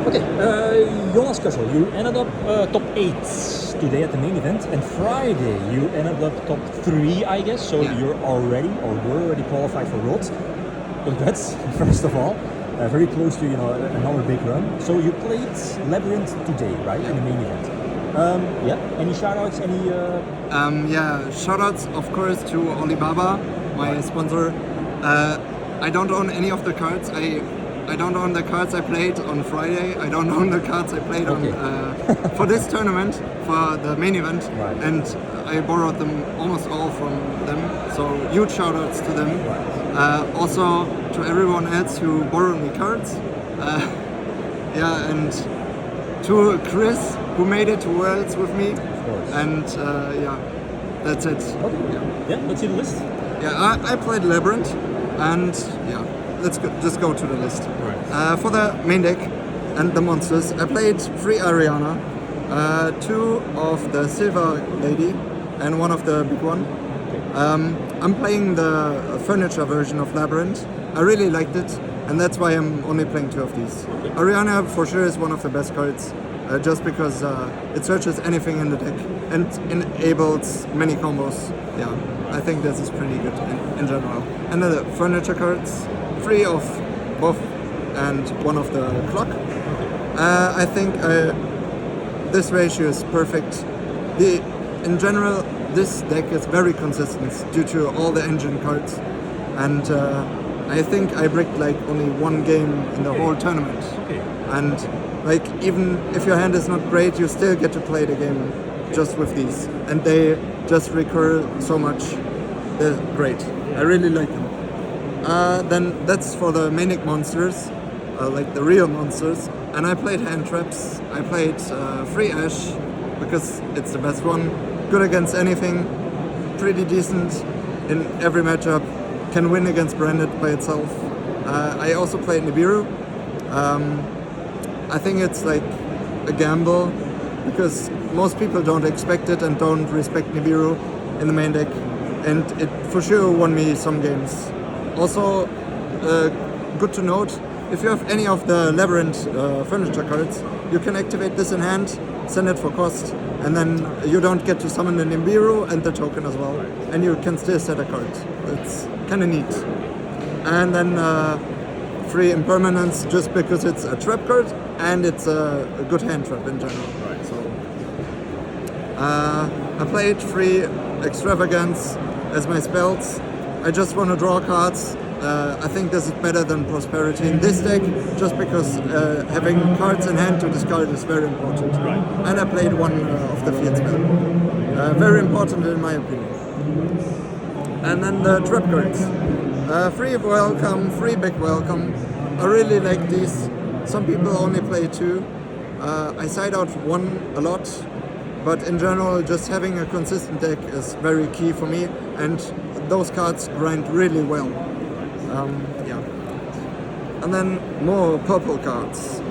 Okay, Jonas, you ended up top 8 today at the main event, and Friday you ended up top 3, I guess. So you're already, or were already qualified for Worlds. Congrats, first of all. Very close to another big run. So you played Labrynth today, right, in the main event. Any shoutouts? Shoutouts of course to Alibaba, my sponsor. I don't own any of the cards. I don't own the cards I played on Friday. I don't own the cards I played on for this tournament, for the main event, and I borrowed them almost all from them. So huge shoutouts to them. Also to everyone else who borrowed me cards. And to Chris who made it to Worlds with me. Of course. And that's it. Okay. Let's see the list. I played Labrynth, and just go to the list. Right. For the main deck and the monsters, I played 3 Ariana, 2 of the Silver Lady, and 1 of the big one. I'm playing the furniture version of Labrynth. I really liked it, and that's why I'm only playing 2 of these. Ariana for sure is one of the best cards, just because it searches anything in the deck and enables many combos. Yeah, I think this is pretty good in general. And the furniture cards, 3 of both and 1 of the clock. I think this ratio is perfect. In general, this deck is very consistent due to all the engine cards, and I think I bricked like only 1 game in the whole tournament. And like even if your hand is not great, you still get to play the game just with these, and they just recur so much. They're great. I really like them. Then that's for the main deck monsters, like the real monsters. And I played hand traps. I played free Ash because it's the best one. Good against anything. Pretty decent in every matchup. Can win against Branded by itself. I also played Nibiru. I think it's like a gamble because most people don't expect it and don't respect Nibiru in the main deck, and it for sure won me some games. Also, good to note, if you have any of the Labrynth furniture cards, you can activate this in hand, send it for cost, and then you don't get to summon the Nibiru and the token as well, and you can still set a card. It's kind of neat. And then 3 impermanence just because it's a trap card and it's a good hand trap in general. So I played 3 extravagance as my spells. I just want to draw cards. I think this is better than prosperity in this deck, just because having cards in hand to discard is very important. And I played 1 of the field spell. Very important in my opinion. And then the trap cards. 3 welcome, 3 big welcome. I really like these. Some people only play 2. I side out 1 a lot, but in general just having a consistent deck is very key for me, and those cards grind really well. And then more purple cards.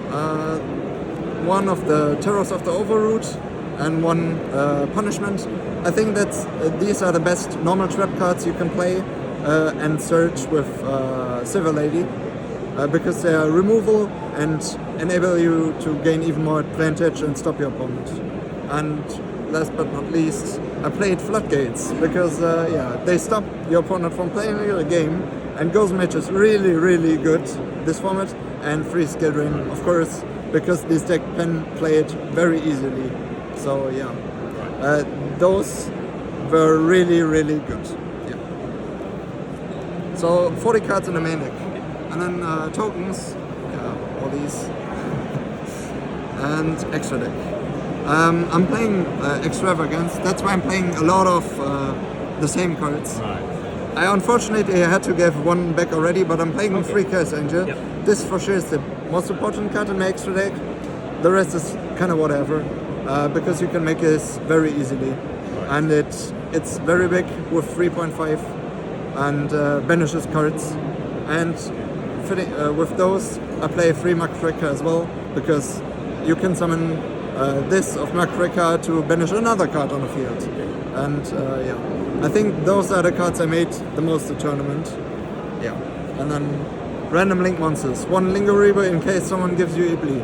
1 of the Terrors of the Overroot and 1 Punishment. I think that these are the best normal trap cards you can play and search with Silver Lady, because they are removal and enable you to gain even more advantage and stop your opponent. And last but not least, I played Floodgates because they stop your opponent from playing the game, and Ghost Match is really, really good, this format, and free skill drain, of course, because this deck can play it very easily. So those were really, really good. So 40 cards in the main deck, and then tokens, all these, and extra deck. I'm playing extravagance. That's why I'm playing a lot of the same cards. I unfortunately had to give 1 back already, but I'm playing 3 Chaos Angel. This for sure is the most important card in my extra deck. The rest is kind of whatever, because you can make this very easily, and it's very big with 3.5 and banishes cards. And with those, I play 3 Makrika as well, because you can summon this of Makrika to banish another card on the field. And I think those are the cards I made the most the tournament. And then random link monsters. 1 Lingo Reaver in case someone gives you Ibli.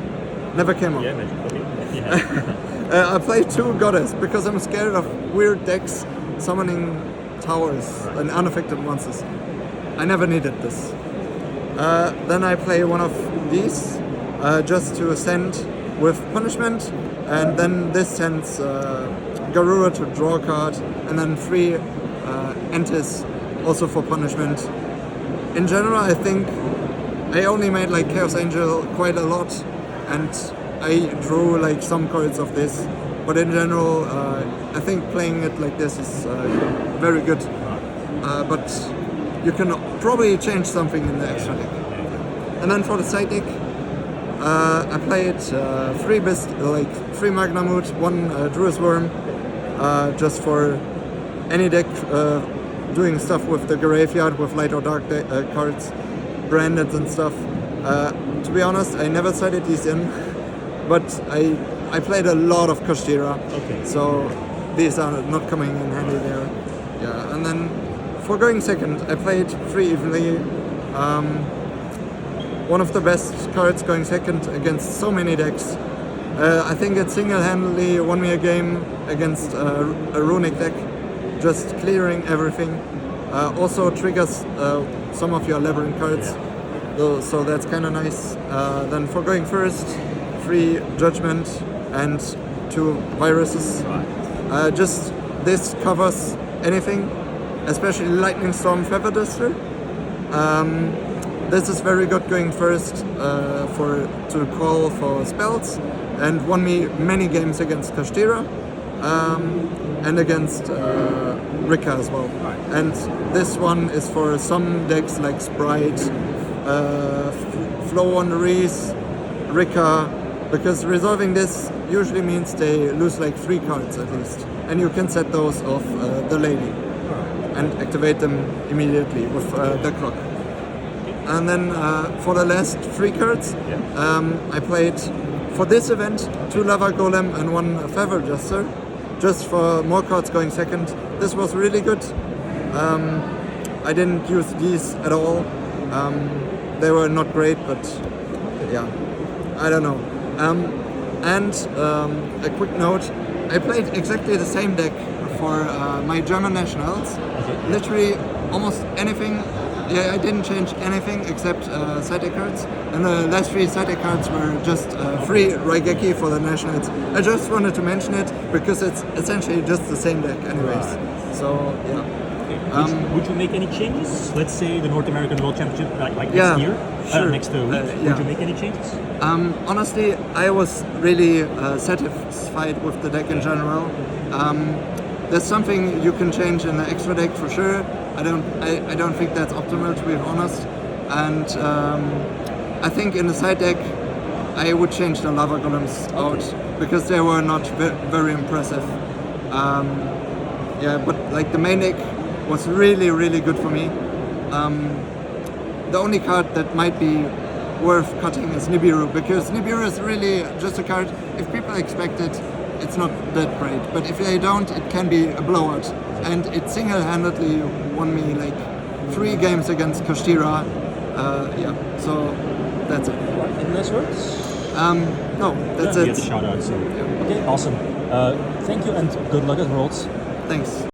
Never came up. Yeah, magic. Okay. Yeah. I play 2 goddess because I'm scared of weird decks summoning towers and unaffected monsters. I never needed this. Then I play one of these just to send with punishment, and then this sends Garura to draw a card, and then 3 Entis also for punishment. In general, I think I only made like Chaos Angel quite a lot, and I drew like some cards of this. But in general, I think playing it like this is very good. But you can probably change something in the extra deck. And then for the side deck, I played 3 Beast, like 3 Magnamut, 1 Druid's Worm, just for any deck doing stuff with the graveyard with light or dark cards, branded and stuff. To be honest, I never sided these in, but I played a lot of Kashtira, so these are not coming in handy there. Yeah, and then for going second, I played 3 Evenly. One of the best cards going second against so many decks. I think it single-handedly won me a game against a Runic deck, just clearing everything. Also triggers some of your Labrynth cards, so that's kind of nice. Then for going first, 3 Judgment and 2 Viruses. Just this covers anything, especially Lightning Storm, Feather Duster. This is very good going first to call for spells, and won me many games against Kashtira and against Rika as well. And this one is for some decks like Sprite, Flow on the Reese, Rika, because resolving this usually means they lose like 3 cards at least, and you can set those off the lady and activate them immediately with the clock. And then for the last 3 cards, I played for this event 2 Lava Golem and 1 Feather Duster, just for more cards going second. This was really good. I didn't use these at all. They were not great, but yeah, I don't know. And a quick note, I played exactly the same deck for my German nationals. Literally almost anything. Yeah, I didn't change anything except side deck cards, and the last 3 side deck cards were just 3 Raigeki for the nationals. I just wanted to mention it because it's essentially just the same deck anyways. So yeah. Would you make any changes? Let's say the North American World Championship, like Yeah, next year, sure. next week. Yeah. Would you make any changes? Honestly, I was really satisfied with the deck in general. There's something you can change in the extra deck for sure. I don't think that's optimal, to be honest. And I think in the side deck, I would change the Lava Golems out because they were not very impressive. Yeah, but like the main deck was really, really good for me. The only card that might be worth cutting is Nibiru, because Nibiru is really just a card, if people expect it, it's not that great, but if they don't, it can be a blowout. And it single-handedly won me like 3 games against Kashtira. Yeah, so that's it. Any last words? No, that's Yeah, it. get the shout out. So. Okay, awesome. Thank you and good luck at Worlds. Thanks.